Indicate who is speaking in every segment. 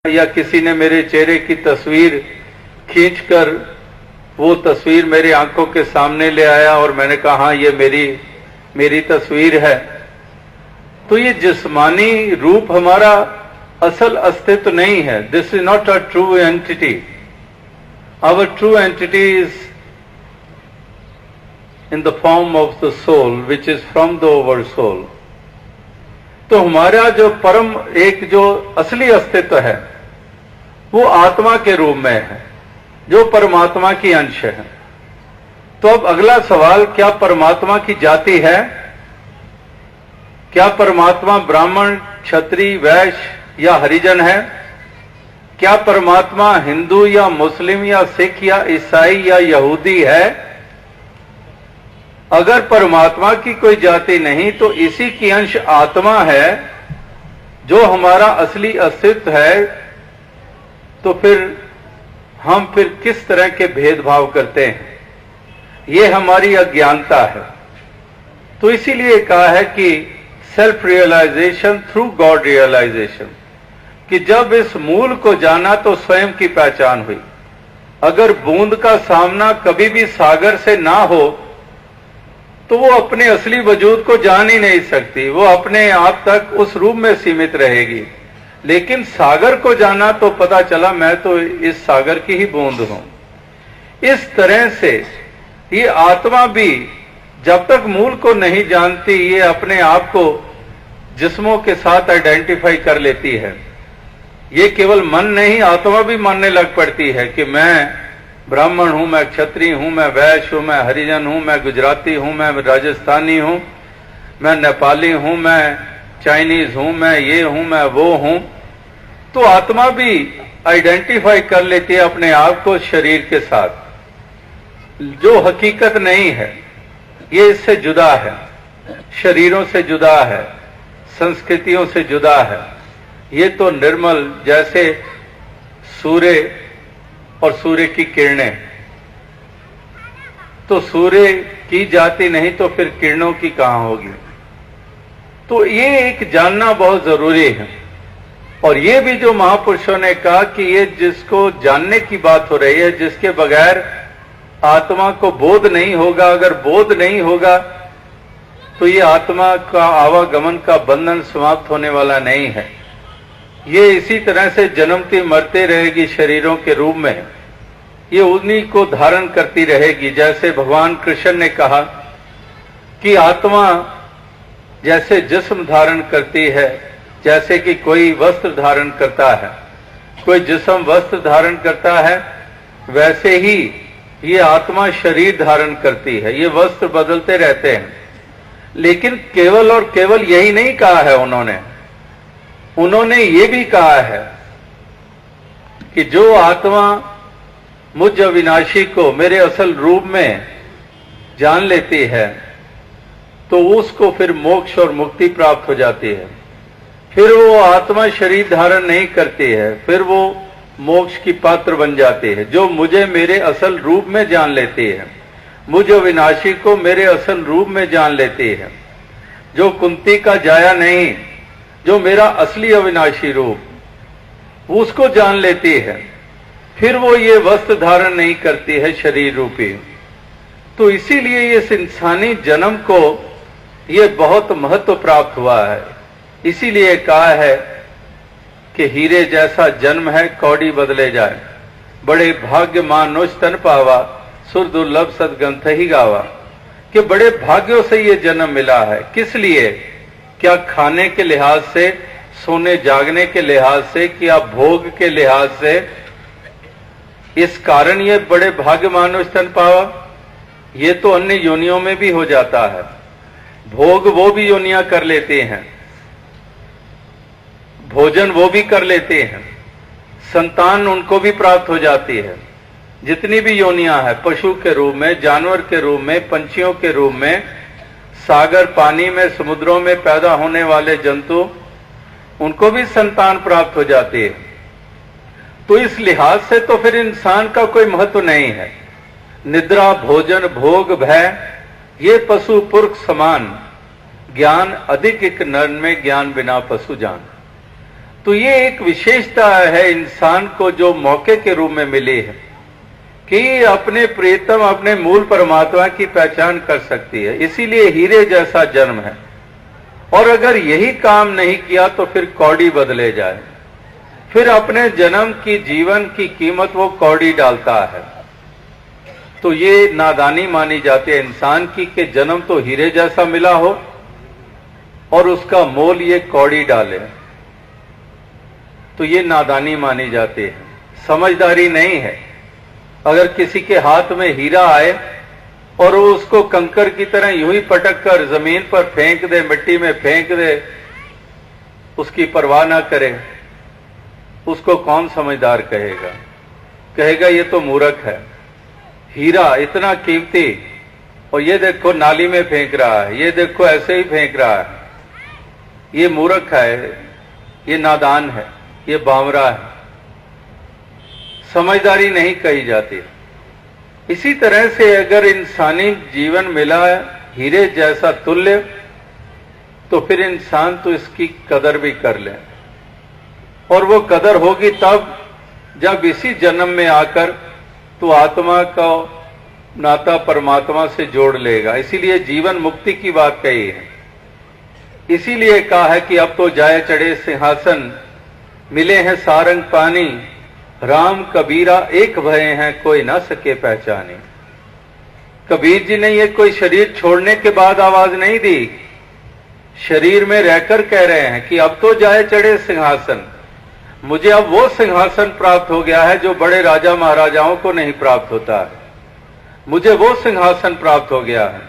Speaker 1: या किसी ने मेरे चेहरे की तस्वीर खींचकर वो तस्वीर मेरी आंखों के सामने ले आया और मैंने कहा हाँ ये मेरी तस्वीर है, तो ये जिस्मानी रूप हमारा असल अस्तित्व नहीं है। This is not a true entity. Our true entity is in the form of the soul which is from the over soul. तो हमारा जो परम एक जो असली अस्तित्व है वो आत्मा के रूप में है, जो परमात्मा की अंश है। तो अब अगला सवाल, क्या परमात्मा की जाति है? क्या परमात्मा ब्राह्मण, क्षत्रिय, वैश्य या हरिजन है? क्या परमात्मा हिंदू या मुस्लिम या सिख या ईसाई या यहूदी है? अगर परमात्मा की कोई जाति नहीं तो इसी की अंश आत्मा है जो हमारा असली अस्तित्व है। तो फिर हम किस तरह के भेदभाव करते हैं? ये हमारी अज्ञानता है। तो इसीलिए कहा है कि self realisation through God realisation, कि जब इस मूल को जाना तो स्वयं की पहचान हुई। अगर बूंद का सामना कभी भी सागर से ना हो तो वो अपने असली वजूद को जान ही नहीं सकती, वो अपने आप तक उस रूप में सीमित रहेगी। लेकिन सागर को जाना तो पता चला मैं तो इस सागर की ही बूंद हूं। इस तरह से ये आत्मा भी जब तक मूल को नहीं जानती ये अपने आप को जिस्मों के साथ आइडेंटिफाई कर लेती है। ये केवल मन नहीं, आत्मा भी मानने लग पड़ती है कि मैं ब्राह्मण हूं, मैं क्षत्रिय हूं, मैं वैश्य हूं, मैं हरिजन हूं, मैं गुजराती हूं, मैं राजस्थानी हूं, मैं नेपाली हूं, मैं चाइनीज हूं, मैं ये हूं, मैं वो हूं। तो आत्मा भी आइडेंटिफाई कर लेती है अपने आप को शरीर के साथ, जो हकीकत नहीं है। ये इससे जुदा है, शरीरों से जुदा है, संस्कृतियों से जुदा है। ये तो निर्मल जैसे सूर्य और सूर्य की किरणें। तो सूर्य की जाति नहीं तो फिर किरणों की कहां होगी? तो ये एक जानना बहुत जरूरी है। और ये भी जो महापुरुषों ने कहा कि ये जिसको जानने की बात हो रही है, जिसके बगैर आत्मा को बोध नहीं होगा, अगर बोध नहीं होगा तो ये आत्मा का आवागमन का बंधन समाप्त होने वाला नहीं है। ये इसी तरह से जन्मती मरते रहेगी शरीरों के रूप में, ये उन्हीं को धारण करती रहेगी। जैसे भगवान कृष्ण ने कहा कि आत्मा जैसे जिस्म धारण करती है, जैसे कि कोई वस्त्र धारण करता है, कोई जिस्म वस्त्र धारण करता है, वैसे ही ये आत्मा शरीर धारण करती है। ये वस्त्र बदलते रहते हैं। लेकिन केवल और केवल यही नहीं कहा है उन्होंने ये भी कहा है कि जो आत्मा मुझ अविनाशी को मेरे असल रूप में जान लेती है तो उसको फिर मोक्ष और मुक्ति प्राप्त हो जाती है। फिर वो आत्मा शरीर धारण नहीं करती है, फिर वो मोक्ष की पात्र बन जाती है। जो मुझे मेरे असल रूप में जान लेती है, मुझ अविनाशी को मेरे असल रूप में जान लेती है, जो कुंती का जाया नहीं, जो मेरा असली अविनाशी रूप उसको जान लेती है, फिर वो ये वस्त्र धारण नहीं करती है शरीर रूपी। तो इसीलिए इस इंसानी जन्म को ये बहुत महत्व प्राप्त हुआ है। इसीलिए कहा है कि हीरे जैसा जन्म है कौड़ी बदले जाए, बड़े भाग्य मानुष तन पावा, सुर दुर्लभ सदग्रंथ ही गावा। कि बड़े भाग्यों से ये जन्म मिला है। किस लिए? क्या खाने के लिहाज से, सोने जागने के लिहाज से, क्या भोग के लिहाज से? इस कारण ये बड़े भाग्य मानुष तन पावा। ये तो अन्य योनियों में भी हो जाता है। भोग वो भी योनियां कर लेते हैं, भोजन वो भी कर लेते हैं, संतान उनको भी प्राप्त हो जाती है। जितनी भी योनियां हैं, पशु के रूप में, जानवर के रूप में, पंछियों के रूप में, सागर पानी में, समुद्रों में पैदा होने वाले जंतु, उनको भी संतान प्राप्त हो जाती है। तो इस लिहाज से तो फिर इंसान का कोई महत्व नहीं है। निद्रा, भोजन, भोग, भय, ये पशु पुरख समान। ज्ञान अधिक एक नर में, ज्ञान बिना पशु जान। तो ये एक विशेषता है इंसान को जो मौके के रूप में मिली है कि अपने प्रियतम अपने मूल परमात्मा की पहचान कर सकती है। इसीलिए हीरे जैसा जन्म है। और अगर यही काम नहीं किया तो फिर कौड़ी बदले जाए, फिर अपने जन्म की जीवन की कीमत वो कौड़ी डालता है। तो ये नादानी मानी जाती है इंसान की कि जन्म तो हीरे जैसा मिला हो और उसका मोल ये कौड़ी डाले, तो ये नादानी मानी जाती है, समझदारी नहीं है। अगर किसी के हाथ में हीरा आए और वो उसको कंकर की तरह यूं ही पटक कर जमीन पर फेंक दे, मिट्टी में फेंक दे, उसकी परवाह ना करे, उसको कौन समझदार कहेगा? कहेगा ये तो मूर्ख है। हीरा इतना कीमती और ये देखो नाली में फेंक रहा है, ये देखो ऐसे ही फेंक रहा है, ये मूर्ख है, ये नादान है, ये बावरा है। समझदारी नहीं कही जाती। इसी तरह से अगर इंसानी जीवन मिला हीरे जैसा तुल्य, तो फिर इंसान तो इसकी कदर भी कर ले। और वो कदर होगी तब जब इसी जन्म में आकर तो आत्मा का नाता परमात्मा से जोड़ लेगा। इसीलिए जीवन मुक्ति की बात कही है। इसीलिए कहा है कि अब तो जाए चढ़े सिंहासन, मिले हैं सारंग पानी, राम कबीरा एक भये हैं कोई ना सके पहचाने। कबीर जी ने ये कोई शरीर छोड़ने के बाद आवाज नहीं दी, शरीर में रहकर कह रहे हैं कि अब तो जाए चढ़े सिंहासन, मुझे अब वो सिंहासन प्राप्त हो गया है जो बड़े राजा महाराजाओं को नहीं प्राप्त होता है। मुझे वो सिंहासन प्राप्त हो गया है।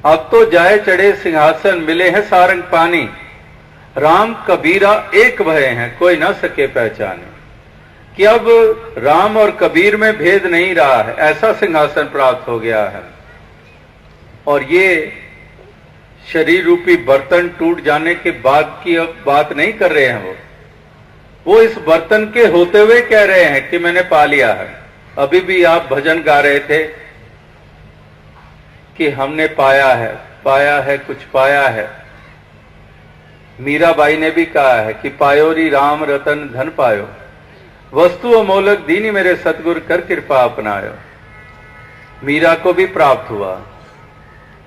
Speaker 1: अब तो जाए चढ़े सिंहासन, मिले हैं सारंग पानी, राम कबीरा एक भये हैं कोई ना सके पहचाने। कि अब राम और कबीर में भेद नहीं रहा है, ऐसा सिंहासन प्राप्त हो गया है। और ये शरीर रूपी बर्तन टूट जाने के बाद की अब बात नहीं कर रहे हैं। वो इस बर्तन के होते हुए कह रहे हैं कि मैंने पा लिया है। अभी भी आप भजन गा रहे थे कि हमने पाया है कुछ पाया है। मीराबाई ने भी कहा है कि पायो री राम रतन धन पायो, वस्तु अमोलक दीनी मेरे सतगुर कर कृपा अपनायो। मीरा को भी प्राप्त हुआ।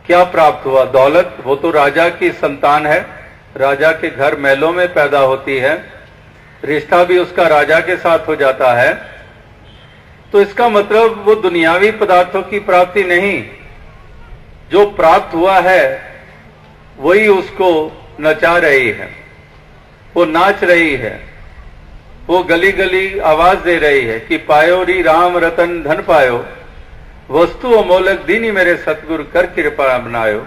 Speaker 1: क्या प्राप्त हुआ? दौलत। वो तो राजा की संतान है, राजा के घर महलों में पैदा होती है, रिश्ता भी उसका राजा के साथ हो जाता है। तो इसका मतलब वो दुनियावी पदार्थों की प्राप्ति नहीं, जो प्राप्त हुआ है वही उसको नचा रही है, वो नाच रही है, वो गली गली आवाज दे रही है कि पायो री राम रतन धन पायो, वस्तु अमोलक दीनी मेरे सतगुरु कर कृपा बनायो।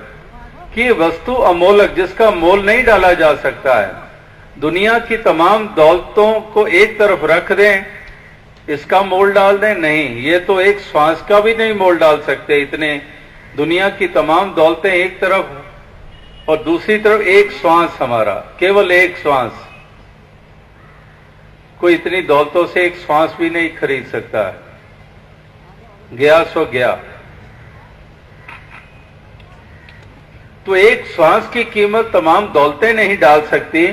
Speaker 1: कि वस्तु अमोलक जिसका मोल नहीं डाला जा सकता है, दुनिया की तमाम दौलतों को एक तरफ रख दें, इसका मोल डाल दें, नहीं, ये तो एक श्वास का भी नहीं मोल डाल सकते। इतने दुनिया की तमाम दौलतें एक तरफ और दूसरी तरफ एक श्वास हमारा, केवल एक श्वास। कोई इतनी दौलतों से एक श्वास भी नहीं खरीद सकता है। गया सो गया। तो एक श्वास की कीमत तमाम दौलतें नहीं डाल सकती,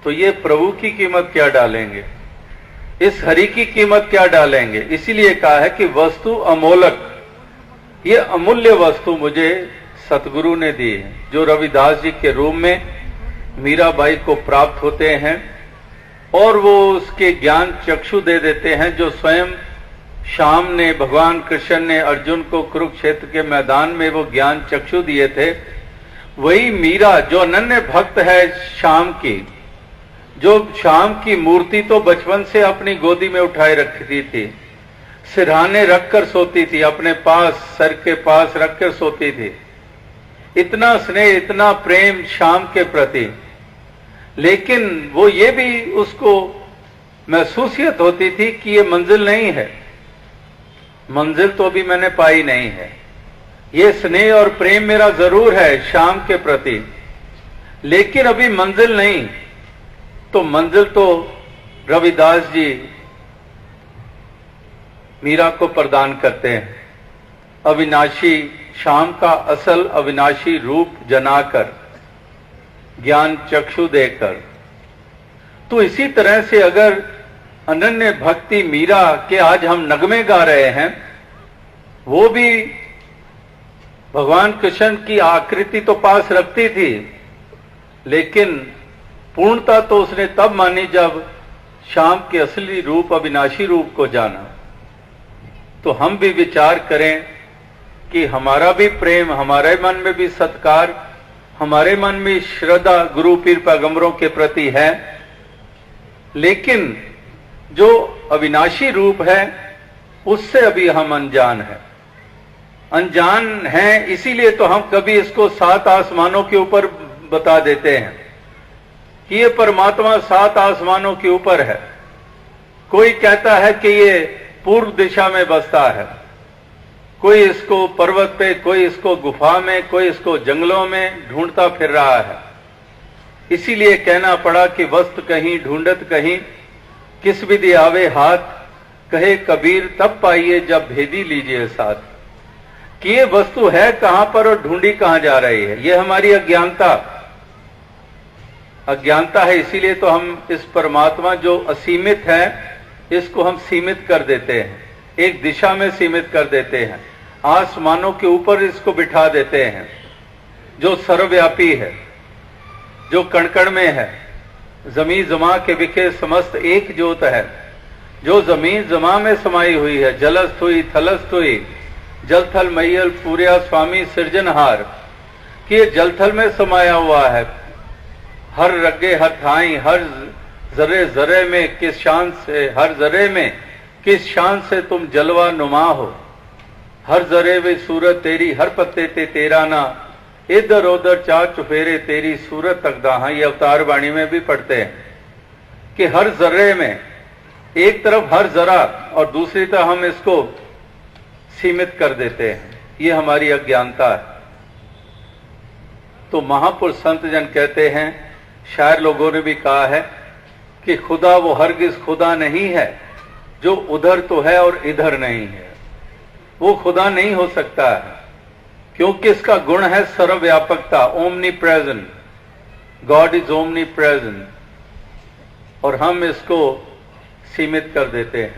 Speaker 1: तो ये प्रभु की कीमत क्या डालेंगे, इस हरि की कीमत क्या डालेंगे? इसीलिए कहा है कि वस्तु अमोलक, ये अमूल्य वस्तु मुझे सतगुरु ने दी है, जो रविदास जी के रूप में मीराबाई को प्राप्त होते हैं और वो उसके ज्ञान चक्षु दे देते हैं, जो स्वयं श्याम ने, भगवान कृष्ण ने अर्जुन को कुरुक्षेत्र के मैदान में वो ज्ञान चक्षु दिए थे। वही मीरा जो अनन्य भक्त है श्याम की, जो श्याम की मूर्ति तो बचपन से अपनी गोदी में उठाए रखती थी, सिरहाने रखकर सोती थी, अपने पास सर के पास रखकर सोती थी। इतना स्नेह, इतना प्रेम श्याम के प्रति। लेकिन वो ये भी उसको महसूसियत होती थी कि ये मंजिल नहीं है, मंजिल तो अभी मैंने पाई नहीं है। ये स्नेह और प्रेम मेरा जरूर है श्याम के प्रति, लेकिन अभी मंजिल नहीं। तो मंजिल तो रविदास जी मीरा को प्रदान करते हैं, अविनाशी श्याम का असल अविनाशी रूप जनाकर, ज्ञान चक्षु देकर। तो इसी तरह से अगर अनन्य भक्ति मीरा के आज हम नगमे गा रहे हैं, वो भी भगवान कृष्ण की आकृति तो पास रखती थी, लेकिन पूर्णता तो उसने तब मानी जब श्याम के असली रूप, अविनाशी रूप को जाना। तो हम भी विचार करें कि हमारा भी प्रेम, हमारे मन में भी सत्कार, हमारे मन में श्रद्धा गुरु पीर पैगंबरों के प्रति है, लेकिन जो अविनाशी रूप है उससे अभी हम अनजान हैं। इसीलिए तो हम कभी इसको 7 आसमानों के ऊपर बता देते हैं कि ये परमात्मा 7 आसमानों के ऊपर है। कोई कहता है कि ये पूर्व दिशा में बसता है, कोई इसको पर्वत पे, कोई इसको गुफा में, कोई इसको जंगलों में ढूंढता फिर रहा है। इसीलिए कहना पड़ा कि वस्तु कहीं ढूंढत कहीं, किस विधि आवे हाथ, कहे कबीर तब पाइए जब भेदी लीजिए साथ। कि ये वस्तु है कहां पर और ढूंढी कहां जा रही है, ये हमारी अज्ञानता है। इसीलिए तो हम इस परमात्मा जो असीमित है इसको हम सीमित कर देते हैं, एक दिशा में सीमित कर देते हैं, आसमानों के ऊपर इसको बिठा देते हैं। जो सर्वव्यापी है, जो कण कण में है, जमी जमा के विखे समस्त एक ज्योत है, जो जमीन जमा में समाई हुई है, जलस्थ हुई थलस्थ हुई, जल थल मैयल पूर्या स्वामी सृजनहार। कि ये जलथल में समाया हुआ है, हर रगे हर ठाई, हर जरे जरे में किस शान से, हर जरे में किस शान से तुम जलवा नुमा हो, हर जरे वे सूरत तेरी, हर पत्ते ते तेरा ना, इधर उधर चार चुफेरे तेरी सूरत तक दाहा। ये अवतार वाणी में भी पढ़ते हैं कि हर जर्रे में, एक तरफ हर जरा और दूसरी तरफ हम इसको सीमित कर देते हैं। ये हमारी अज्ञानता है। तो महापुरुष संत जन कहते हैं, शायर लोगों ने भी कहा है कि खुदा वो हरगिज खुदा नहीं है जो उधर तो है और इधर नहीं है। वो खुदा नहीं हो सकता है क्योंकि इसका गुण है सर्वव्यापकता, omnipresent. God is omnipresent, और हम इसको सीमित कर देते हैं।